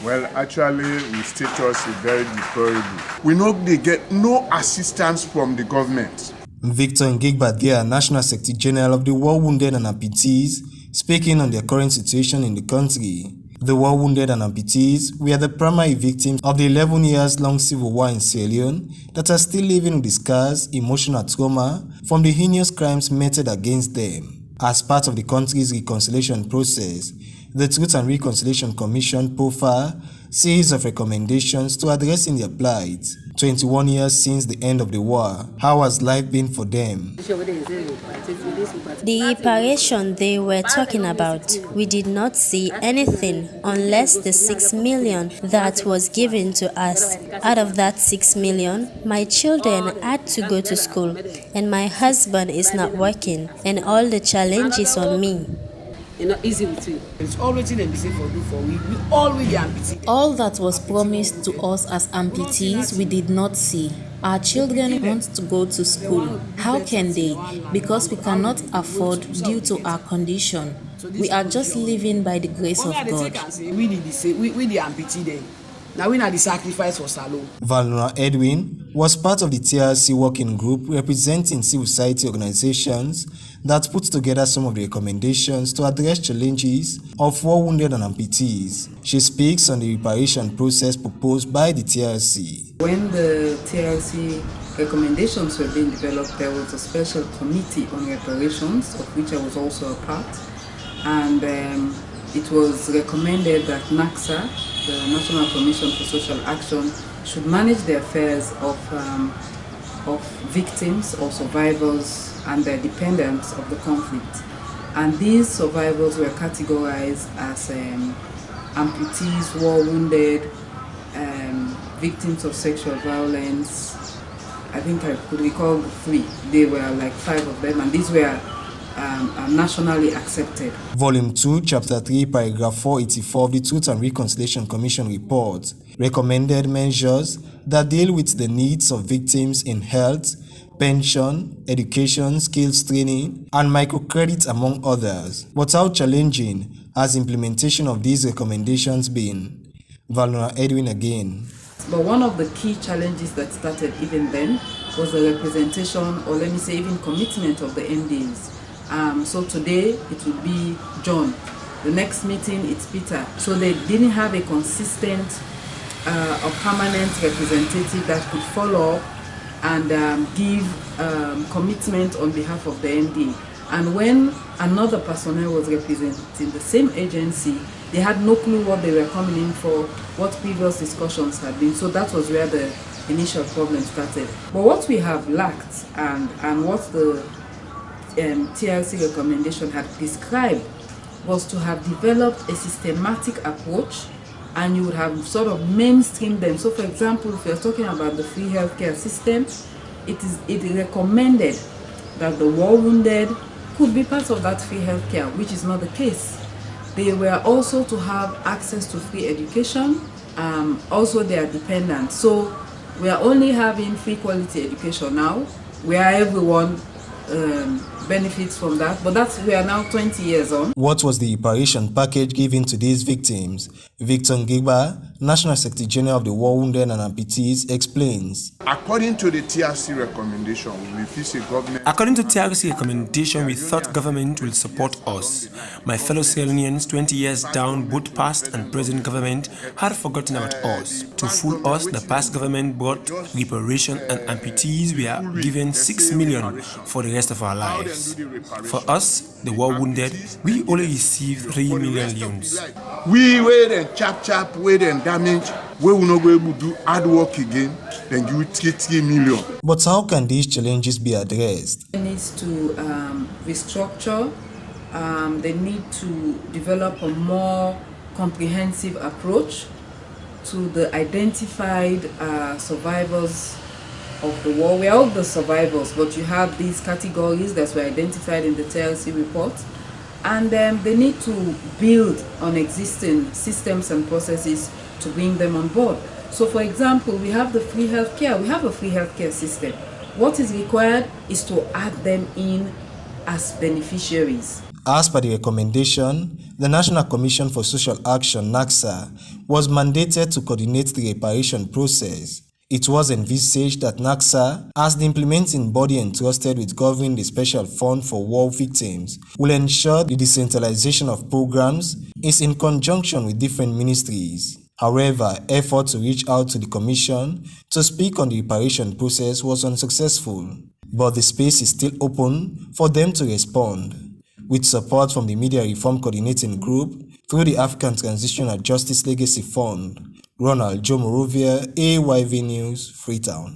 Well, actually, we status is very deplorable. We know they get no assistance from the government. Victor Ngigba, National Secretary General of the War Wounded and Amputees, speaking on the current situation in the country. The War Wounded and Amputees were the primary victims of the 11-year-long civil war in Sierra Leone that are still living with the scars, emotional trauma from the heinous crimes meted against them. As part of the country's reconciliation process, the Truth and Reconciliation Commission profiled a series of recommendations to addressing their plight. 21 years since the end of the war, how has life been for them? The reparation they were talking about, we did not see anything unless the 6 million that was given to us. Out of that 6 million, my children had to go to school and my husband is not working, and all the challenges on me. Easy with you. It's already the mistake for do for we already amputee. All that was promised to us as amputees we did not see. Our children want to go to school. How can they? Because we cannot afford due to our condition. We are just living by the grace of God. We the amputee then. Now we need the sacrifice for Salome. Valnora Edwin was part of the TRC working group representing civil society organizations that put together some of the recommendations to address challenges of war wounded and amputees. She speaks on the reparation process proposed by the TRC. When the TRC recommendations were being developed, there was a special committee on reparations, of which I was also a part, and it was recommended that NACSA, the National Commission for Social Action, should manage the affairs of victims or survivors and their dependents of the conflict. And these survivors were categorized as amputees, war wounded, victims of sexual violence. I think I could recall 3. They were like 5 of them, and these were nationally accepted. Volume 2, Chapter 3, Paragraph 484 of the Truth and Reconciliation Commission report recommended measures that deal with the needs of victims in health, pension, education, skills training, and microcredit, among others. But how challenging has implementation of these recommendations been? Valnora Edwin again. But one of the key challenges that started even then was the representation, or let me say even commitment of the MDs. So today it will be John. The next meeting it's Peter. So they didn't have a consistent or permanent representative that could follow up and give commitment on behalf of the MD. And when another personnel was representing the same agency, they had no clue what they were coming in for, what previous discussions had been. So that was where the initial problem started. But what we have lacked and what the TRC recommendation had prescribed was to have developed a systematic approach, and you would have sort of mainstreamed them. So for example, if you're talking about the free healthcare system, it recommended that the war wounded could be part of that free healthcare, which is not the case. They were also to have access to free education, also they are dependent. So we are only having free quality education now, where everyone benefits from that, but we are now 20 years on. What was the reparation package given to these victims? Victor Ngigba, National Secretary General of the War Wounded and Amputees, explains. According to the TRC recommendation, we feel government. According to TRC recommendation, we thought government will support us. My fellow Sierra Leoneans, 20 years down, both past and present government had forgotten about us. To fool us, the past government brought reparation, and amputees were given 6 million for the rest of our lives. For us, the war wounded, we only received 3 million loans. We wait and chap, wait and damage. We will not be able to do hard work again, then you will get 3 million. But how can these challenges be addressed? They need to restructure. They need to develop a more comprehensive approach to the identified survivors of the war. We are all the survivors, but you have these categories that were identified in the TLC report, and they need to build on existing systems and processes to bring them on board. So for example, we have the free healthcare. We have a free healthcare system. What is required is to add them in as beneficiaries. As per the recommendation, the National Commission for Social Action (NACSA) was mandated to coordinate the reparation process. It was envisaged that NACSA, as the implementing body entrusted with governing the Special Fund for War Victims, will ensure the decentralization of programs is in conjunction with different ministries. However, effort to reach out to the Commission to speak on the reparation process was unsuccessful, but the space is still open for them to respond. With support from the Media Reform Coordinating Group through the African Transitional Justice Legacy Fund, Ronald Joe Morovia, AYV News, Freetown.